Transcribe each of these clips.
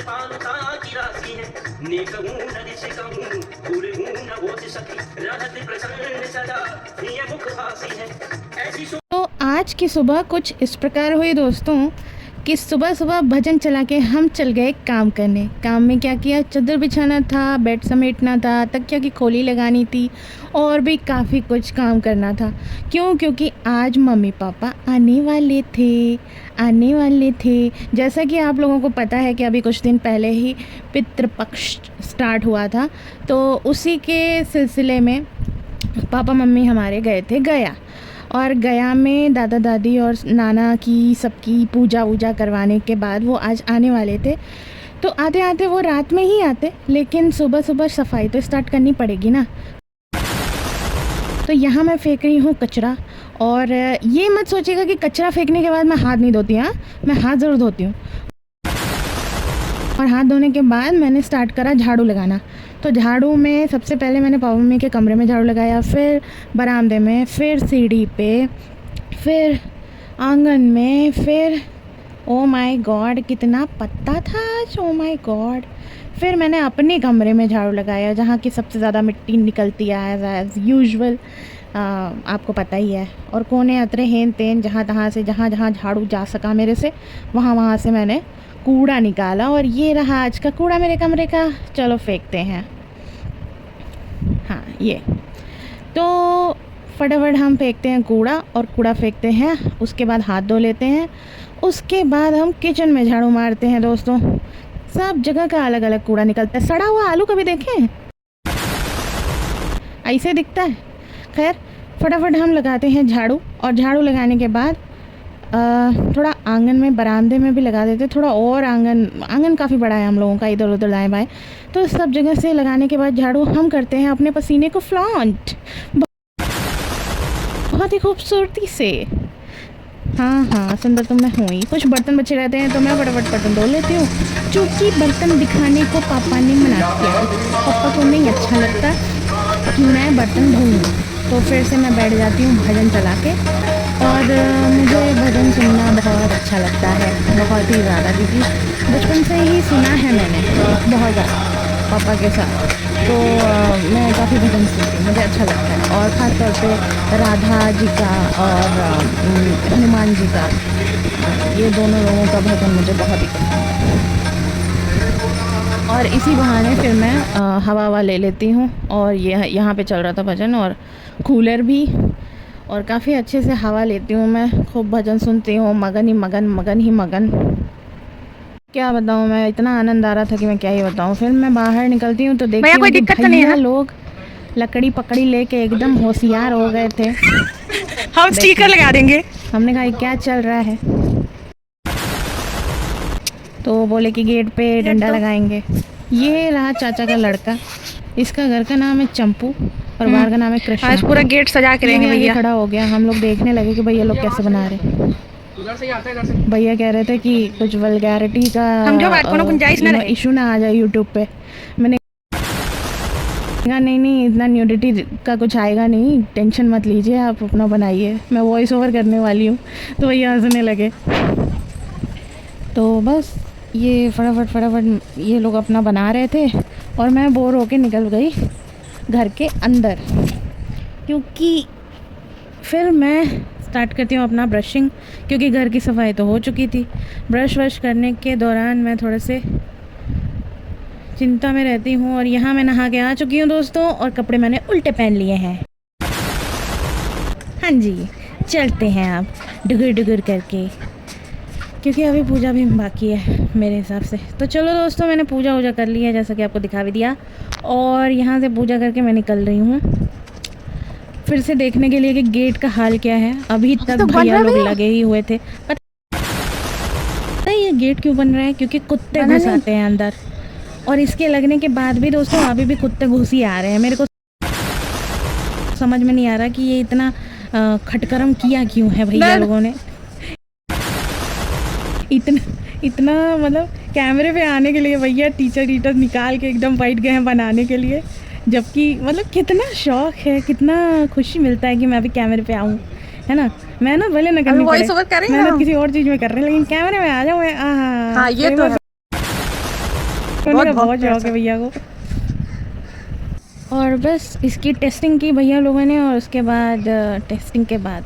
कृपालुता की राशि है, नेक हूँ न ऋषि कहूँ, भूल हूँ न होश सखी, रहत प्रसन्न सदा प्रिय मुख भासी है। ऐसी तो आज की सुबह कुछ इस प्रकार हुई दोस्तों कि सुबह सुबह भजन चला के हम चल गए काम करने। काम में क्या किया, चादर बिछाना था, बेड समेटना था, तकिया की खोली लगानी थी और भी काफ़ी कुछ काम करना था। क्यों? क्योंकि आज मम्मी पापा आने वाले थे। जैसा कि आप लोगों को पता है कि अभी कुछ दिन पहले ही पितृपक्ष स्टार्ट हुआ था, तो उसी के सिलसिले में पापा मम्मी हमारे गए थे गया, और गया में दादा दादी और नाना की सबकी पूजा वूजा करवाने के बाद वो आज आने वाले थे। तो आते आते वो रात में ही आते, लेकिन सुबह सुबह सफाई तो स्टार्ट करनी पड़ेगी ना। तो यहाँ मैं फेंक रही हूँ कचरा, और ये मत सोचिएगा कि कचरा फेंकने के बाद मैं हाथ नहीं धोती। हाँ, मैं हाथ ज़रूर धोती हूँ। और हाथ धोने के बाद मैंने स्टार्ट करा झाड़ू लगाना। तो झाड़ू में सबसे पहले मैंने पापा मम्मी के कमरे में झाड़ू लगाया, फिर बरामदे में, फिर सीढ़ी पे, फिर आंगन में, फिर ओ माय गॉड कितना पत्ता था आज, ओ माय गॉड। फिर मैंने अपने कमरे में झाड़ू लगाया जहाँ की सबसे ज़्यादा मिट्टी निकलती है एज़ यूजुअल, आपको पता ही है। और कोने अतरे हेन तेन जहाँ तहाँ से जहाँ जहाँ झाड़ू जा सका मेरे से, वहाँ से मैंने कूड़ा निकाला। और ये रहा आज का कूड़ा मेरे कमरे का। चलो फेंकते हैं। हाँ, ये तो फटाफट हम फेंकते हैं कूड़ा, और कूड़ा फेंकते हैं, उसके बाद हाथ धो लेते हैं, उसके बाद हम किचन में झाड़ू मारते हैं दोस्तों। सब जगह का अलग अलग कूड़ा निकलता है। सड़ा हुआ आलू कभी देखें? ऐसे दिखता है। खैर, फटाफट हम लगाते हैं झाड़ू, और झाड़ू लगाने के बाद थोड़ा आंगन में, बरामदे में भी लगा देते, थोड़ा और आंगन काफ़ी बड़ा है हम लोगों का, इधर उधर दाएं बाएं। तो सब जगह से लगाने के बाद झाड़ू हम करते हैं अपने पसीने को फ्लॉन्ट बहुत ही खूबसूरती से। हाँ, सुंदर तो मैं हूँ ही। कुछ बर्तन बचे रहते हैं तो मैं फटाफट बर्तन धो लेती हूँ, क्योंकि बर्तन दिखाने को पापा ने मना किया। पापा को नहीं अच्छा लगता कि मैं बर्तन धोऊँ। तो फिर से मैं बैठ जाती हूँ भजन चला के, और मुझे भजन सुनना बहुत अच्छा लगता है, बहुत ही ज़्यादा, क्योंकि बचपन से ही सुना है मैंने बहुत ज़्यादा पापा के साथ। तो मैं काफ़ी भजन सुनती हूँ, मुझे अच्छा लगता है। और ख़ास तौर पे राधा जी का और हनुमान जी का, ये दोनों लोगों का भजन मुझे बहुत ही पसंद है। और इसी बहाने फिर मैं हवा ले लेती हूँ। और ये यहाँ पे चल रहा था भजन, और कूलर भी, और काफ़ी अच्छे से हवा लेती हूँ मैं, खूब भजन सुनती हूँ, मगन ही मगन। क्या बताऊँ, मैं इतना आनंद आ रहा था कि मैं क्या ही बताऊँ। फिर मैं बाहर निकलती हूँ तो देखती हूँ कि भैया लोग लकड़ी पकड़ी लेके एकदम होशियार हो गए थे। हम स्टिकर लगा देंगे। हमने कहा क्या चल रहा है, तो बोले कि गेट पे डंडा लगाएंगे। ये रहा चाचा का लड़का, इसका घर का नाम है चंपू और बाहर का नाम है कृष्ण। आज पूरा गेट सजा के रहेंगे भैया। खड़ा हो गया, हम लोग देखने लगे कि भैया लोग कैसे बना रहे। भैया कह रहे थे कि कुछ वल्गैरिटी का इशू ना आ जाए यूट्यूब पे। मैंने कहा नहीं, इतना न्यूडिटी का कुछ आएगा नहीं, टेंशन मत लीजिए, आप अपना बनाइए, मैं वॉइस ओवर करने वाली हूँ। तो भैया हंसने लगे। तो बस ये फटाफट ये लोग अपना बना रहे थे, और मैं बोर होके निकल गई घर के अंदर, क्योंकि फिर मैं स्टार्ट करती हूँ अपना ब्रशिंग, क्योंकि घर की सफाई तो हो चुकी थी। ब्रश वश करने के दौरान मैं थोड़े से चिंता में रहती हूँ। और यहाँ मैं नहा के आ चुकी हूँ दोस्तों, और कपड़े मैंने उल्टे पहन लिए हैं। हाँ जी, चलते हैं आप डुगर करके, क्योंकि अभी पूजा भी बाकी है मेरे हिसाब से। तो चलो दोस्तों, मैंने पूजा वूजा कर ली है, जैसा कि आपको दिखा भी दिया। और यहाँ से पूजा करके मैं निकल रही हूँ फिर से देखने के लिए कि गेट का हाल क्या है। अभी तक तो भैया लोग लगे ही हुए थे। पता है ये गेट क्यों बन रहा है? क्योंकि कुत्ते घुस आते हैं अंदर, और इसके लगने के बाद भी दोस्तों अभी भी कुत्ते घुस ही आ रहे हैं। मेरे को समझ में नहीं आ रहा कि ये इतना खटकरम किया क्यों है भैया लोगों ने। इतना मतलब कैमरे पे आने के लिए भैया टीचर निकाल के एकदम बैठ गए हैं बनाने के लिए, जबकि मतलब कितना शौक है, कितना खुशी मिलता है कि मैं अभी कैमरे पे आऊँ, है ना। मैं ना भले ना करनी पड़े, मैं किसी और चीज़ में कर रही हूँ, लेकिन कैमरे में आ जाऊँ मैं। हाँ, ये तो है। बहुत शौक है भैया को। और बस इसकी टेस्टिंग की भैया लोगों ने, और उसके बाद टेस्टिंग के बाद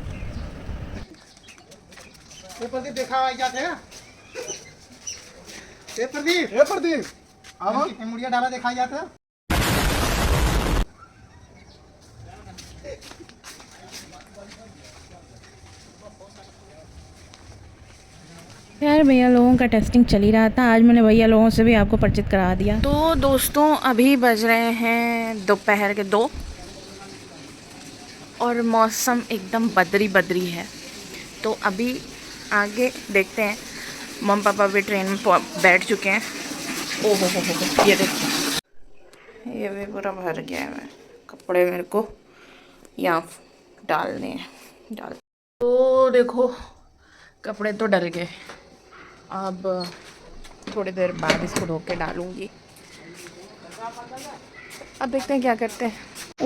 प्रदीप देखा जाते हैं। प्रदीप मुड़िया डाला देखा जाता है। यार भैया लोगों का टेस्टिंग चल ही रहा था। आज मैंने भैया लोगों से भी आपको परिचित करा दिया। तो दोस्तों अभी बज रहे हैं दोपहर के 2 और मौसम एकदम बदरी बदरी है। तो अभी आगे देखते हैं। मम्मी पापा भी ट्रेन में बैठ चुके हैं। ओहो हो, ये देखिए ये भी पूरा भर गया है। कपड़े मेरे को यहाँ डालने हैं। तो देखो कपड़े तो डल गए। अब थोड़ी देर बाद इसको धो के डालूंगी। अब देखते हैं क्या करते हैं।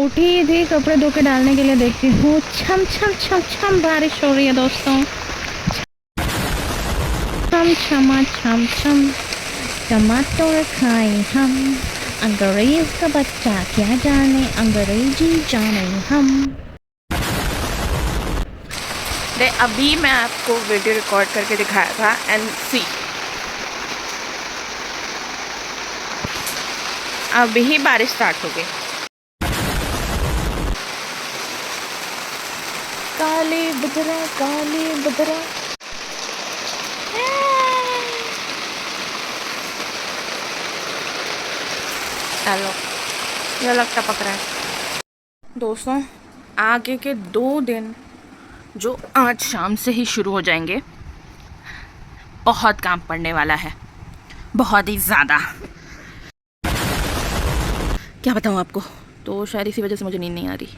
उठी थी कपड़े धो के डालने के लिए, देखती हूँ छम छम छम छम बारिश हो रही है दोस्तों। छम छमा छम छम टमाटर खाए हम, अंग्रेज का बच्चा क्या जाने, अंग्रेजी जाने हम। अभी मैं आपको वीडियो रिकॉर्ड करके दिखाया था एंड सी अभी ही बारिश स्टार्ट हो गई। काले बदरा चलो ये लगता पक रहा है। दोस्तों आगे के 2 दिन जो आज शाम से ही शुरू हो जाएंगे, बहुत काम पड़ने वाला है, बहुत ही ज़्यादा। क्या बताऊँ आपको। तो शायद इसी वजह से मुझे नींद नहीं आ रही।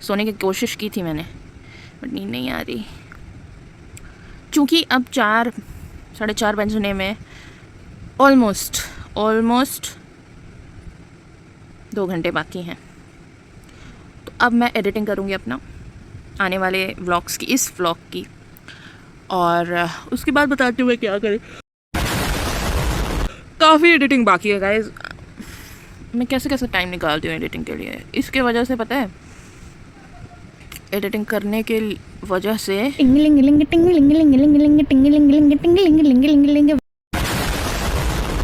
सोने की कोशिश की थी मैंने बट नींद नहीं आ रही, क्योंकि अब 4 साढ़े 4 बजने में ऑलमोस्ट 2 घंटे बाकी हैं। तो अब मैं एडिटिंग करूँगी अपना आने वाले व्लॉग्स की, इस व्लॉग की, और उसके बाद बताती हूँ मैं क्या करें। काफ़ी एडिटिंग बाकी है गाइस। मैं कैसे टाइम निकालती हूँ एडिटिंग के लिए। इसके वजह से पता है, एडिटिंग करने के वजह से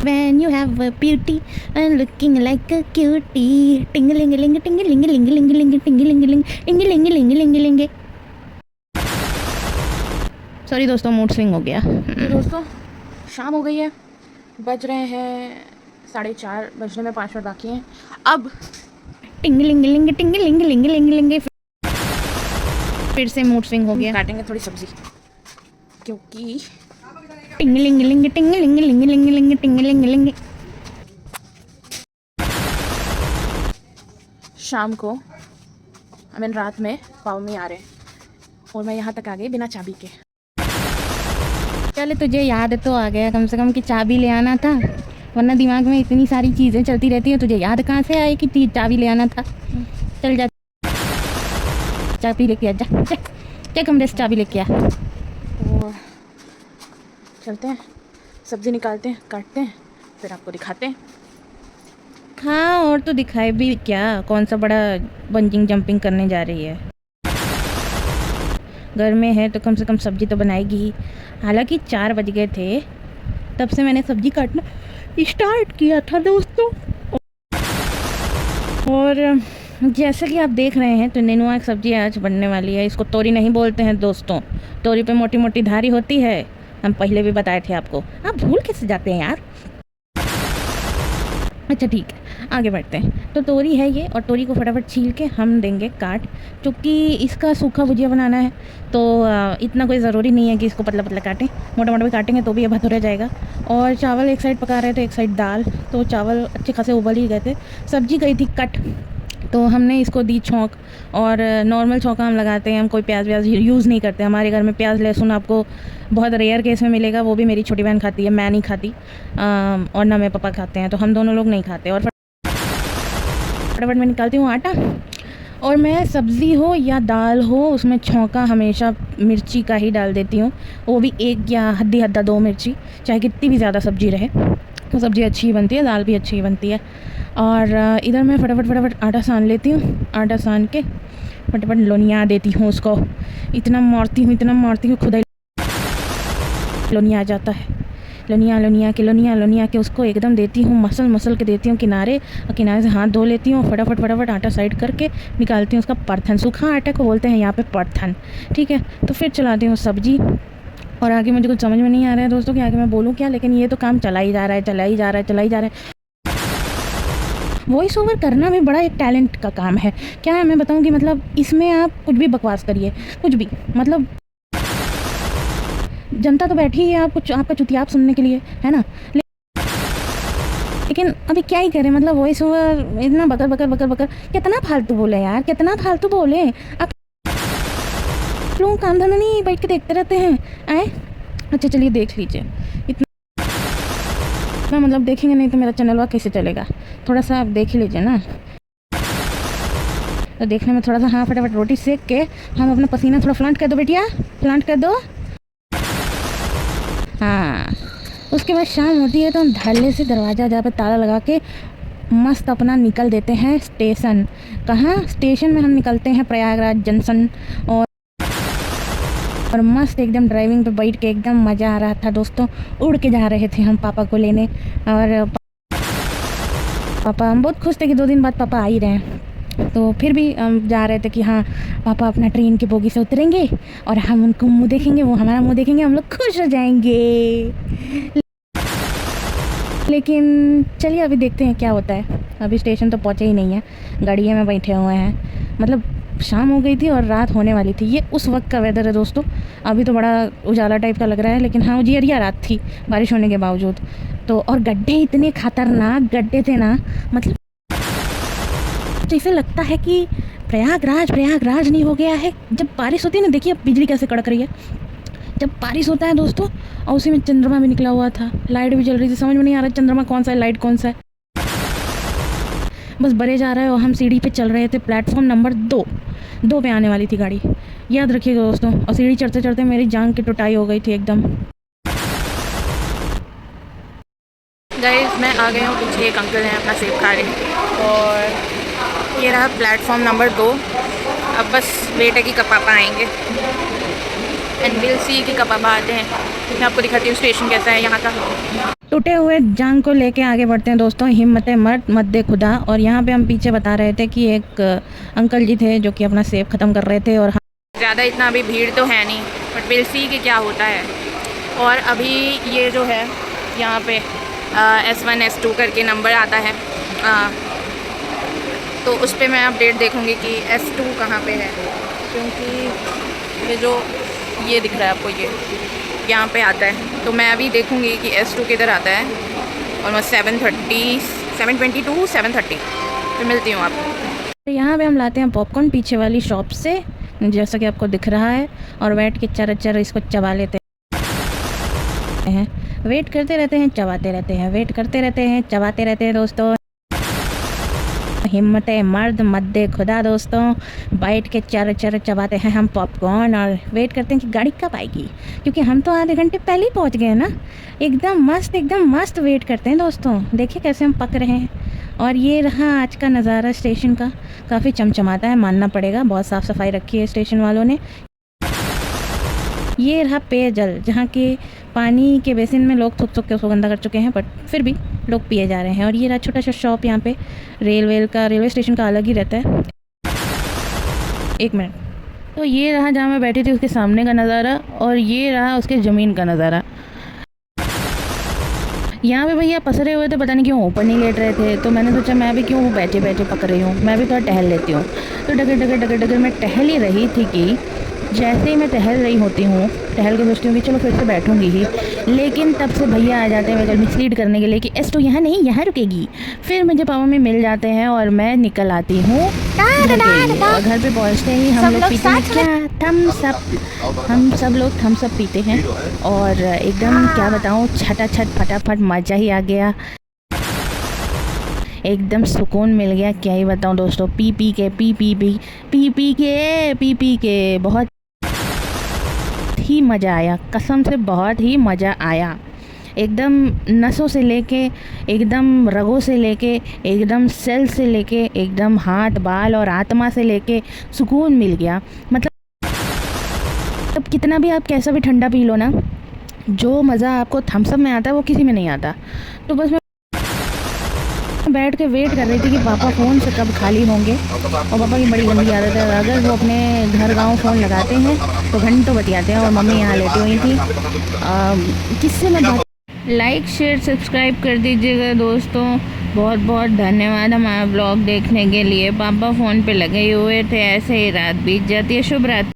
When you have a beauty and looking like a cutie, ting-a-ling-a-ling, ting-a-ling-a-ling, ting-a-ling-a-ling, ting-a-ling-a-ling. Sorry दोस्तों, मूड स्विंग हो गया। दोस्तों शाम हो गई है, बज रहे हैं 4:30 बजने में 5 मिनट बाकी हैं। अब टिंग-लिंग-लिंग टिंग-लिंग-लिंग फिर से मूड स्विंग हो गया। काटेंगे थोड़ी सब्जी, क्योंकि टिंगलिंग शाम को रात में पाव में आ रहे हैं और मैं यहाँ तक आ गई बिना चाबी के। चले तुझे याद तो आ गया कम से कम कि चाबी ले आना था, वरना दिमाग में इतनी सारी चीज़ें चलती रहती हैं। तुझे याद कहाँ से आए कि चाबी ले आना था। चल जा चाबी लेके आ, जा कमरे से चाबी लेके आ। और चलते हैं, सब्ज़ी निकालते हैं, काटते हैं, फिर आपको दिखाते हैं। हाँ और तो दिखाए भी क्या, कौन सा बड़ा बंजिंग जंपिंग करने जा रही है। घर में है तो कम से कम सब्ज़ी तो बनाएगी ही। हालांकि 4 बज गए थे तब से मैंने सब्ज़ी काटना स्टार्ट किया था दोस्तों। और जैसे कि आप देख रहे हैं तो नेनुआ की सब्ज़ी आज बनने वाली है। इसको तोरी नहीं बोलते हैं दोस्तों, तोरी पे मोटी मोटी धारी होती है, हम पहले भी बताए थे आपको। आप भूल कैसे जाते हैं यार। अच्छा ठीक है, आगे बढ़ते हैं। तो तोरी है ये, और तोरी को फटाफट छील के हम देंगे काट, क्योंकि इसका सूखा भुजिया बनाना है। तो इतना कोई ज़रूरी नहीं है कि इसको पतला पतला काटें, मोटा मोटा भी काटेंगे तो भी ये भतूरा जाएगा। और चावल एक साइड पका रहे थे, एक साइड दाल, तो चावल अच्छे खासे उबल ही गए थे। सब्जी गई थी कट, तो हमने इसको दी छौंक। और नॉर्मल छौंका हम लगाते हैं, हम कोई प्याज व्याज यूज़ नहीं करते। हमारे घर में प्याज लहसुन आपको बहुत रेयर केस में मिलेगा, वो भी मेरी छोटी बहन खाती है, मैं नहीं खाती, और ना मेरे पापा खाते हैं, तो हम दोनों लोग नहीं खाते। और फटाफट मैं निकालती हूँ आटा और मैं सब्ज़ी हो या दाल हो उसमें छौंका हमेशा मिर्ची का ही डाल देती हूँ, वो भी एक या हद्दी हद्दा 2 मिर्ची, चाहे कितनी भी ज़्यादा सब्ज़ी रहे तो सब्ज़ी अच्छी ही बनती है, दाल भी अच्छी ही बनती है। और इधर मैं फटाफट आटा सान लेती हूँ। आटा सान के फटाफट लोनिया देती हूँ उसको। इतना मारती हूँ खुदा लोनिया आ जाता है। लोनिया के उसको एकदम देती हूँ, मसल के देती हूँ किनारे, और किनारे से हाथ धो लेती हूँ। फटाफट आटा साइड करके निकालती हूँ उसका परथन। सूखा आटे को बोलते हैं यहाँ पे परथन, ठीक है। तो फिर चलाती हूँ सब्जी। और आगे मुझे कुछ समझ में नहीं आ रहा है दोस्तों कि आगे मैं बोलूँ क्या, लेकिन ये तो काम चला ही जा रहा है। वॉइस ओवर करना भी बड़ा एक टैलेंट का काम है। क्या है मैं बताऊँ कि मतलब इसमें आप कुछ भी बकवास करिए, कुछ भी, मतलब जनता तो बैठी है आप कुछ आपका चुतियाप सुनने के लिए, है ना। लेकिन अभी क्या ही करें, मतलब वॉइस ओवर इतना बकर कितना फालतू बोले यार, कितना फालतू बोले। आप लोग काम धंधा नहीं बैठ के देखते रहते हैं आए। अच्छा चलिए देख लीजिए, इतना मतलब देखेंगे नहीं तो मेरा चैनल कैसे चलेगा। थोड़ा सा आप देख ही लीजिए ना। तो देखने में थोड़ा सा, हाँ फटाफट रोटी सेक के हम अपना पसीना थोड़ा फ्लांट कर दो बेटिया, फ्लांट कर दो। हाँ उसके बाद शाम होती है तो हम ढाले से दरवाज़ा जहाँ पे ताला लगा के मस्त अपना निकल देते हैं स्टेशन। कहाँ स्टेशन में हम निकलते हैं प्रयागराज जंक्शन। और मस्त एकदम ड्राइविंग पे बैठ के एकदम मज़ा आ रहा था दोस्तों। उड़ के जा रहे थे हम पापा को लेने, और पापा हम बहुत खुश थे कि 2 दिन बाद पापा आ ही रहे हैं। तो फिर भी हम जा रहे थे कि हाँ पापा अपना ट्रेन की बोगी से उतरेंगे और हम उनको मुँह देखेंगे, वो हमारा मुँह देखेंगे, हम लोग खुश हो जाएंगे। लेकिन चलिए अभी देखते हैं क्या होता है। अभी स्टेशन तो पहुँचे ही नहीं है, गाड़ियों में बैठे हुए हैं। मतलब शाम हो गई थी और रात होने वाली थी। ये उस वक्त का वेदर है दोस्तों। अभी तो बड़ा उजाला टाइप का लग रहा है, लेकिन हाँ उजियरिया रात थी बारिश होने के बावजूद। तो और गड्ढे इतने खतरनाक गड्ढे थे ना, मतलब जैसे लगता है कि प्रयागराज नहीं हो गया है। जब बारिश होती है ना, देखिए अब बिजली कैसे कड़क रही है। जब बारिश होता है दोस्तों और उसी में चंद्रमा भी निकला हुआ था, लाइट भी जल रही थी, समझ में नहीं आ रहा चंद्रमा कौन सा है लाइट कौन सा है। बस बड़े जा रहा है और हम सीढ़ी पे चल रहे थे। प्लेटफॉर्म नंबर 2 पे आने वाली थी गाड़ी, याद रखिएगा दोस्तों। और सीढ़ी चढ़ते मेरी जांग की टुटाई हो गई थी एकदम। गाइस मैं आ गई हूँ, पीछे एक अंकल हैं अपना सेब खा रहे हैं। और ये रहा प्लेटफॉर्म नंबर 2। अब बस वेट है कि कब पापा आएंगे एंड विल सी कि कब पापा आते हैं। मैं आपको दिखाती हूँ स्टेशन कैसा है यहाँ का। टूटे हुए जांग को लेके आगे बढ़ते हैं दोस्तों। हिम्मत मर्द मत दे खुदा। और यहाँ पे हम पीछे बता रहे थे कि एक अंकल जी थे जो कि अपना सेब ख़त्म कर रहे थे। और ज़्यादा इतना अभी भीड़ तो है नहीं, बट विल सी कि क्या होता है। और अभी ये जो है यहाँ पे S1 S2 करके नंबर आता है, तो उस पर मैं अपडेट देखूँगी कि S2 कहाँ पे है। क्योंकि ये जो ये दिख रहा है आपको, ये यहाँ पे आता है, तो मैं अभी देखूँगी कि S2 किधर आता है। और मैं 7:22 7:30 फिर मिलती हूँ आपको। यहाँ पे हम लाते हैं पॉपकॉर्न पीछे वाली शॉप से, जैसा कि आपको दिख रहा है। और बैठ के चर इसको चबा लेते हैं, वेट करते रहते हैं, चबाते रहते हैं, वेट करते रहते हैं, चबाते रहते हैं दोस्तों। हिम्मत मर्द मत दे खुदा दोस्तों। बैठ के चर चबाते हैं हम पॉपकॉर्न और वेट करते हैं कि गाड़ी कब आएगी, क्योंकि हम तो आधे घंटे पहले ही पहुंच गए ना। एकदम मस्त वेट करते हैं दोस्तों। देखिए कैसे हम पक रहे हैं। और ये रहा आज का नज़ारा स्टेशन का। काफ़ी चमचमाता है, मानना पड़ेगा। बहुत साफ़ सफाई रखी है स्टेशन वालों ने। ये रहा पेयजल, जहाँ के पानी के बेसिन में लोग थुक के उसको गंदा कर चुके हैं, बट फिर भी लोग पिए जा रहे हैं। और ये रहा छोटा सा शॉप। यहाँ पे रेलवे स्टेशन का अलग ही रहता है। 1 मिनट। तो ये रहा जहाँ मैं बैठी थी उसके सामने का नज़ारा, और ये रहा उसके ज़मीन का नज़ारा। यहाँ पे भैया पसरे हुए थे, पता नहीं क्यों ऊपर नहीं लेट रहे थे। तो मैंने सोचा मैं भी क्यों बैठे पक रही हूँ, मैं भी थोड़ा टहल लेती हूँ। तो डगर मैं टहल ही रही थी कि जैसे ही मैं टहल रही होती हूँ, टहल के सोचती हूँ कि चलो फिर से बैठूंगी ही, लेकिन तब से भैया आ जाते हैं मेरे मिसलीड करने के लिए कि S2 यहाँ नहीं, यहाँ रुकेगी। फिर मुझे पापा में मिल जाते हैं और मैं निकल आती हूँ और घर पे पहुँचते ही हम लोग पीते हैं क्या, हम सब लोग थम्स अप पीते हैं। और एकदम क्या बताऊँ, छटाछट फटाफट मज़ा ही आ गया। एकदम सुकून मिल गया, क्या ही बताऊँ दोस्तों। पी पी के बहुत ही मज़ा आया, कसम से बहुत ही मज़ा आया। एकदम नसों से लेके, एकदम रगों से लेके, एकदम सेल से लेके, एकदम हाथ बाल और आत्मा से लेके सुकून मिल गया। मतलब कितना भी आप कैसा भी ठंडा पी लो ना, जो मज़ा आपको थम्स अप में आता है वो किसी में नहीं आता। तो बस मैं बैठ के वेट कर रही थी कि पापा फ़ोन से कब खाली होंगे। और पापा की बड़ी गंदी आदत है, अगर वो अपने घर गांव फ़ोन लगाते हैं तो घंटों बतियाते हैं। और मम्मी यहाँ लेटी हुई थी, किससे मैं बात। लाइक शेयर सब्सक्राइब कर दीजिएगा दोस्तों। बहुत बहुत धन्यवाद हमारा ब्लॉग देखने के लिए। पापा फ़ोन पे लगे हुए थे, ऐसे ही रात बीत जाती है। शुभ रात्रि।